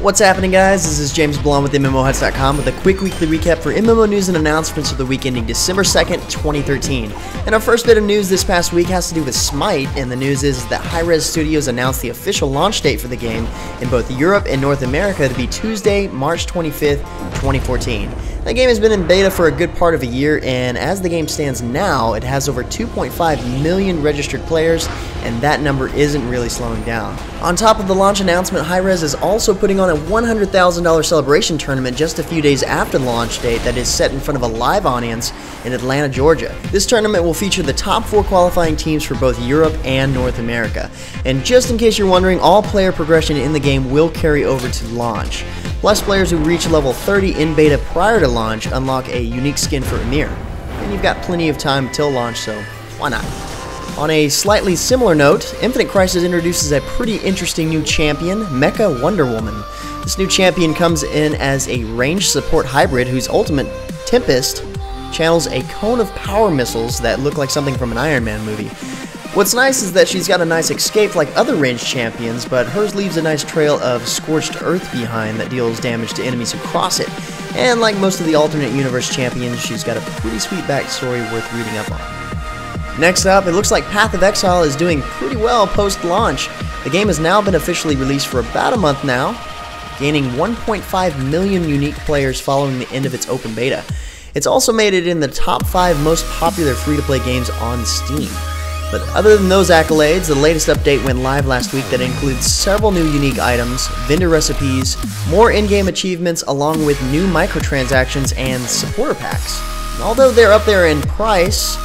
What's happening, guys? This is James Blum with MMOHuts.com with a quick weekly recap for MMO news and announcements for the week ending December 2nd, 2013. And our first bit of news this past week has to do with Smite, and the news is that Hi-Rez Studios announced the official launch date for the game in both Europe and North America to be Tuesday, March 25th, 2014. The game has been in beta for a good part of a year, and as the game stands now, it has over 2.5 million registered players, and that number isn't really slowing down. On top of the launch announcement, Hi-Rez is also putting on a $100,000 celebration tournament just a few days after the launch date that is set in front of a live audience in Atlanta, Georgia. This tournament will feature the top 4 qualifying teams for both Europe and North America. And just in case you're wondering, all player progression in the game will carry over to launch. Plus, players who reach level 30 in beta prior to launch unlock a unique skin for Emir. And you've got plenty of time till launch, so why not? On a slightly similar note, Infinite Crisis introduces a pretty interesting new champion, Mecha Wonder Woman. This new champion comes in as a ranged support hybrid whose ultimate, Tempest, channels a cone of power missiles that look like something from an Iron Man movie. What's nice is that she's got a nice escape like other ranged champions, but hers leaves a nice trail of scorched earth behind that deals damage to enemies who cross it. And like most of the alternate universe champions, she's got a pretty sweet backstory worth reading up on. Next up, it looks like Path of Exile is doing pretty well post-launch. The game has now been officially released for about a month now, gaining 1.5 million unique players following the end of its open beta. It's also made it in the top 5 most popular free-to-play games on Steam. But other than those accolades, the latest update went live last week that includes several new unique items, vendor recipes, more in-game achievements, along with new microtransactions and supporter packs. And although they're up there in price,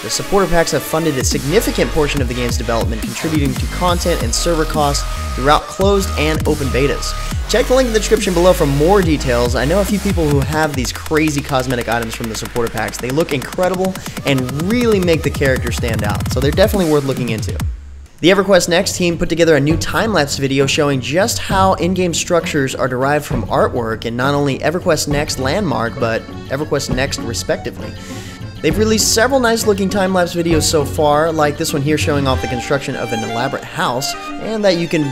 the supporter packs have funded a significant portion of the game's development, contributing to content and server costs throughout closed and open betas. Check the link in the description below for more details. I know a few people who have these crazy cosmetic items from the supporter packs. They look incredible and really make the character stand out, so they're definitely worth looking into. The EverQuest Next team put together a new time-lapse video showing just how in-game structures are derived from artwork in not only EverQuest Next Landmark, but EverQuest Next respectively. They've released several nice-looking time-lapse videos so far, like this one here showing off the construction of an elaborate house, and that you can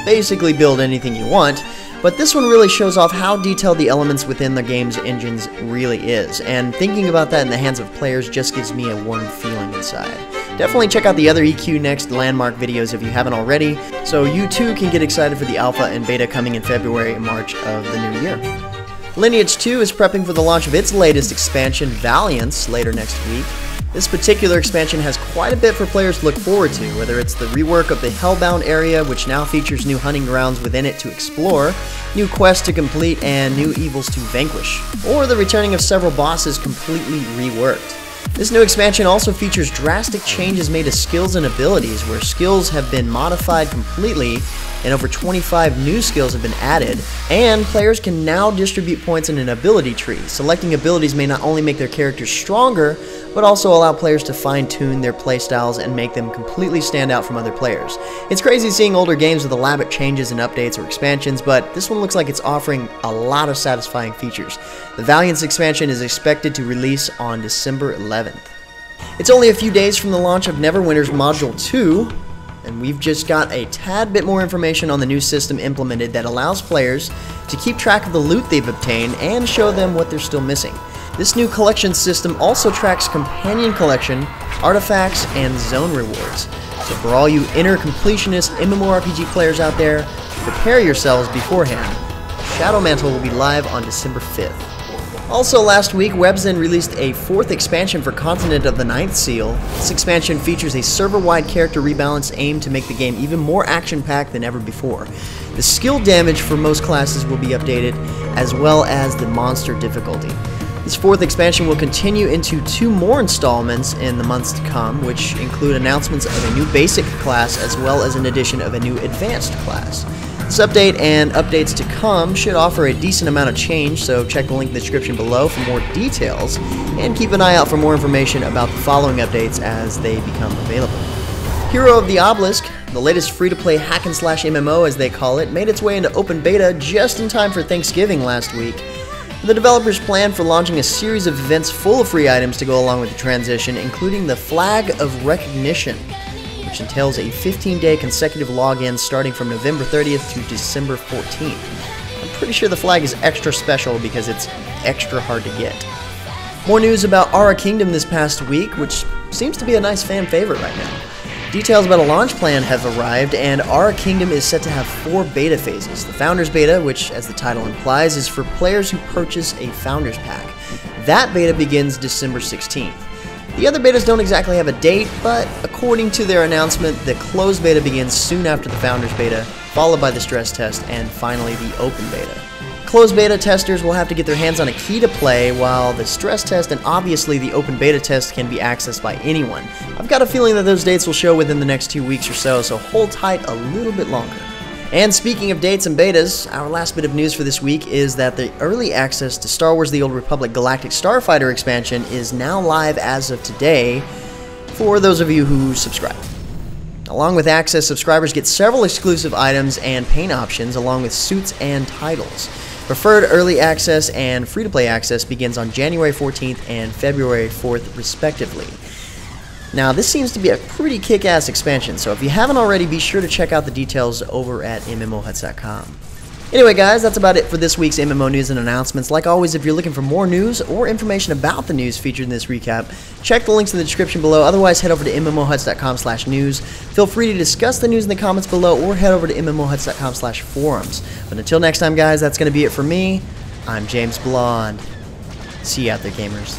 basically build anything you want. But this one really shows off how detailed the elements within the game's engines really is, and thinking about that in the hands of players just gives me a warm feeling inside. Definitely check out the other EQ Next Landmark videos if you haven't already, so you too can get excited for the alpha and beta coming in February and March of the new year. Lineage 2 is prepping for the launch of its latest expansion, Valiance, later next week. This particular expansion has quite a bit for players to look forward to, whether it's the rework of the Hellbound area, which now features new hunting grounds within it to explore, new quests to complete, and new evils to vanquish, or the returning of several bosses completely reworked. This new expansion also features drastic changes made to skills and abilities, where skills have been modified completely and over 25 new skills have been added, and players can now distribute points in an ability tree. Selecting abilities may not only make their characters stronger, but also allow players to fine-tune their playstyles and make them completely stand out from other players. It's crazy seeing older games with elaborate changes and updates or expansions, but this one looks like it's offering a lot of satisfying features. The Valiance expansion is expected to release on December 11th. It's only a few days from the launch of Neverwinter Module 2, and we've just got a tad bit more information on the new system implemented that allows players to keep track of the loot they've obtained and show them what they're still missing. This new collection system also tracks companion collection, artifacts, and zone rewards. So for all you inner completionist MMORPG players out there, prepare yourselves beforehand. Shadow Mantle will be live on December 5th. Also last week, Webzen released a 4th expansion for Contintent of the 9th Seal. This expansion features a server-wide character rebalance aimed to make the game even more action-packed than ever before. The skill damage for most classes will be updated, as well as the monster difficulty. This 4th expansion will continue into 2 more installments in the months to come, which include announcements of a new basic class as well as an addition of a new advanced class. This update and updates to come should offer a decent amount of change, so check the link in the description below for more details, and keep an eye out for more information about the following updates as they become available. Hero of the Obelisk, the latest free-to-play hack-and-slash MMO as they call it, made its way into open beta just in time for Thanksgiving last week. The developers plan for launching a series of events full of free items to go along with the transition, including the Flag of Recognition, which entails a 15-day consecutive login starting from November 30th to December 14th. pretty sure the flag is extra special because it's extra hard to get. More news about Aura Kingdom this past week, which seems to be a nice fan favorite right now. Details about a launch plan have arrived, and Aura Kingdom is set to have 4 beta phases. The Founders Beta, which, as the title implies, is for players who purchase a Founders Pack. That beta begins December 16th. The other betas don't exactly have a date, but according to their announcement, the closed beta begins soon after the Founders Beta, followed by the stress test, and finally the open beta. Closed beta testers will have to get their hands on a key to play, while the stress test and obviously the open beta test can be accessed by anyone. I've got a feeling that those dates will show within the next 2 weeks or so hold tight a little bit longer. And speaking of dates and betas, our last bit of news for this week is that the early access to Star Wars The Old Republic Galactic Starfighter expansion is now live as of today for those of you who subscribe. Along with access, subscribers get several exclusive items and paint options along with suits and titles. Preferred early access and free-to-play access begins on January 14th and February 4th respectively. Now, this seems to be a pretty kick-ass expansion, so if you haven't already, be sure to check out the details over at MMOHuts.com. Anyway guys, that's about it for this week's MMO news and announcements. Like always, if you're looking for more news or information about the news featured in this recap, check the links in the description below. Otherwise, head over to MMOHuts.com/news. Feel free to discuss the news in the comments below or head over to MMOHuts.com/forums. But until next time guys, that's going to be it for me. I'm James Blonde. See you out there, gamers.